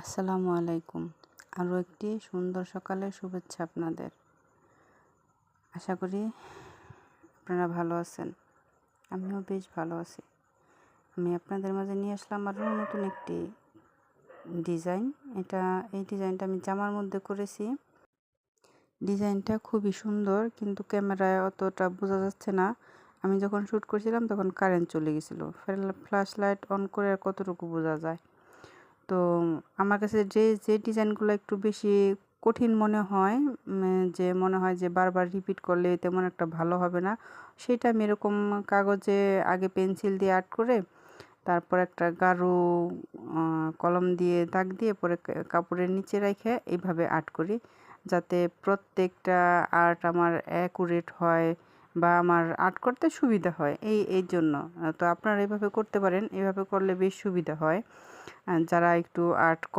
আসসালামু আলাইকুম। আরও একটি সুন্দর সকালের শুভেচ্ছা আপনাদের। আশা করি আপনারা ভালো আছেন। আমিও বেশ ভালো আছি। আমি আপনাদের মাঝে নিয়ে আসলাম আরও নতুন একটি ডিজাইন। এই ডিজাইনটা আমি জামার মধ্যে করেছি। ডিজাইনটা খুবই সুন্দর, কিন্তু ক্যামেরায় অতটা বোঝা যাচ্ছে না। আমি যখন শ্যুট করছিলাম তখন কারেন্ট চলে গেছিলো। ফ্ল্যাশ লাইট অন করে আর কতটুকু বোঝা যায়। তো আমার কাছে যে ডিজাইনগুলো একটু বেশি কঠিন মনে হয়, যে মনে হয় যে বারবার রিপিট করলে তেমন একটা ভালো হবে না, সেটা আমি এরকম কাগজে আগে পেন্সিল দিয়ে আর্ট করে, তারপর একটা গাঢ় কলম দিয়ে দাগ দিয়ে পরে কাপড়ের নিচে রেখে এইভাবে আর্ট করি, যাতে প্রত্যেকটা আর্ট আমার অ্যাকুরেট হয় বা আমার আর্ট করতে সুবিধা হয়। এই জন্য তো আপনারা এইভাবে করতে পারেন। এইভাবে করলে বেশ সুবিধা হয়। যারা একটু আর্ট